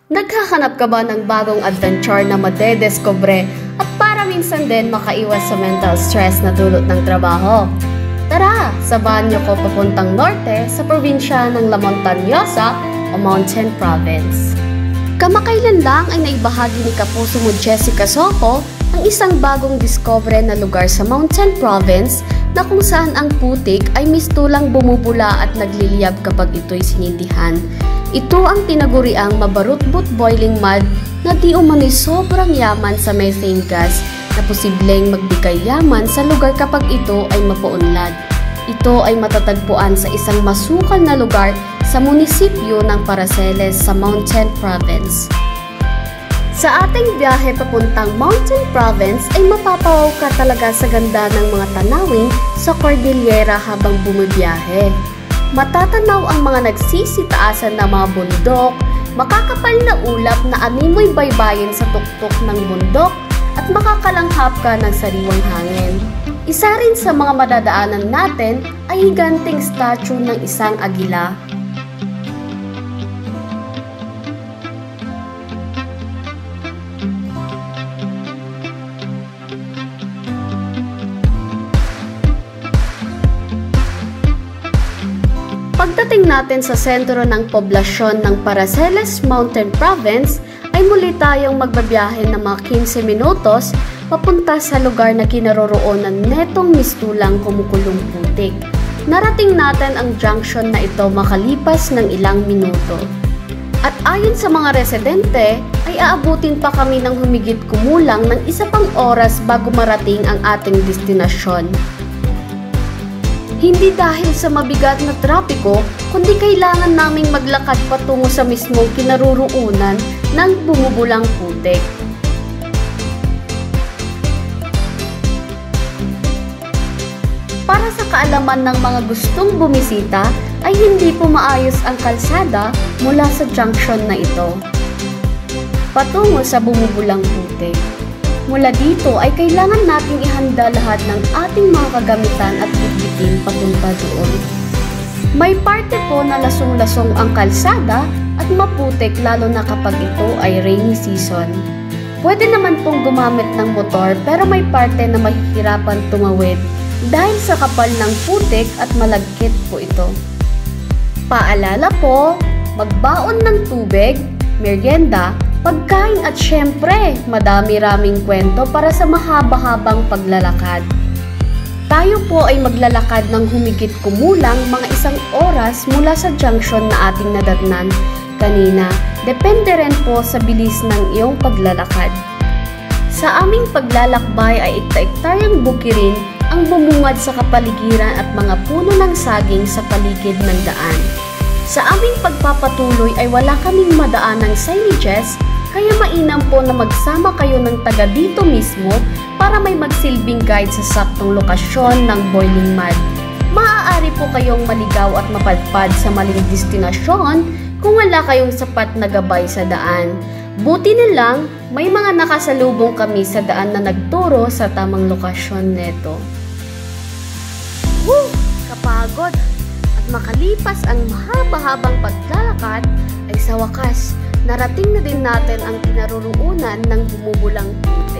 Naghahanap ka ba ng bagong adventure na madediscover at para minsan din makaiwas sa mental stress na dulot ng trabaho? Tara, sabahan niyo ko papuntang norte sa probinsya ng La Montañosa o Mountain Province. Kamakailan lang ay naibahagi ni Kapuso mo Jessica Soco ang isang bagong discovery na lugar sa Mountain Province na kung saan ang putik ay mistulang bumubula at nagliliyab kapag ito'y sinindihan. Ito ang tinaguriang mabarutbut boiling mud na di umano'y sobrang yaman sa methane gas na posibleng magbigay yaman sa lugar kapag ito ay mapaunlad. Ito ay matatagpuan sa isang masukal na lugar sa munisipyo ng Paraceles sa Mountain Province. Sa ating biyahe papuntang Mountain Province ay mapapawaw ka talaga sa ganda ng mga tanawin sa Cordillera habang bumibiyahe. Matatanaw ang mga nagsisitaasan na mga bundok, makakapal na ulap na animoy baybayin sa tuktok ng bundok at makakalanghap ka ng sariwang hangin. Isa rin sa mga madadaanan natin ay higanting statue ng isang agila. Pagdating natin sa sentro ng poblasyon ng Paraceles Mountain Province, ay muli tayong magbabiyahe ng mga 15 minutos papunta sa lugar na kinaroroonan netong mistulang kumukulong putik. Narating natin ang junction na ito makalipas ng ilang minuto. At ayon sa mga residente, ay aabutin pa kami ng humigit kumulang ng isa pang oras bago marating ang ating destinasyon. Hindi dahil sa mabigat na trapiko, kundi kailangan naming maglakad patungo sa mismong kinaroroonan ng bumubulang putik. Para sa kaalaman ng mga gustong bumisita, ay hindi po maayos ang kalsada mula sa junction na ito patungo sa bumubulang putik. Mula dito ay kailangan nating ihanda lahat ng ating mga kagamitan at bitbitin papunta doon. May parte po na lasong-lasong ang kalsada at maputik lalo na kapag ito ay rainy season. Pwede naman pong gumamit ng motor pero may parte na mahihirapan tumawid dahil sa kapal ng putik at malagkit po ito. Paalala po, magbaon ng tubig, merienda, pagkain at syempre, madami-raming kwento para sa mahaba-habang paglalakad. Tayo po ay maglalakad ng humigit kumulang mga 1 oras mula sa junction na ating nadatnan kanina. Depende rin po sa bilis ng iyong paglalakad. Sa aming paglalakbay ay ikta-iktaryang bukirin ang bumungad sa kapaligiran at mga puno ng saging sa paligid ng daan. Sa aming pagpapatuloy ay wala kaming madaan ng signages, kaya mainam po na magsama kayo ng taga dito mismo para may magsilbing guide sa saktong lokasyon ng boiling mud. Maaari po kayong maligaw at mapadpad sa maling destinasyon kung wala kayong sapat na gabay sa daan. Buti na lang, may mga nakasalubong kami sa daan na nagturo sa tamang lokasyon neto. Woo! Kapagod! At makalipas ang mahaba-habang paglalakad, ay sa wakas, narating na din natin ang kinaroroonan ng bumubulang putik.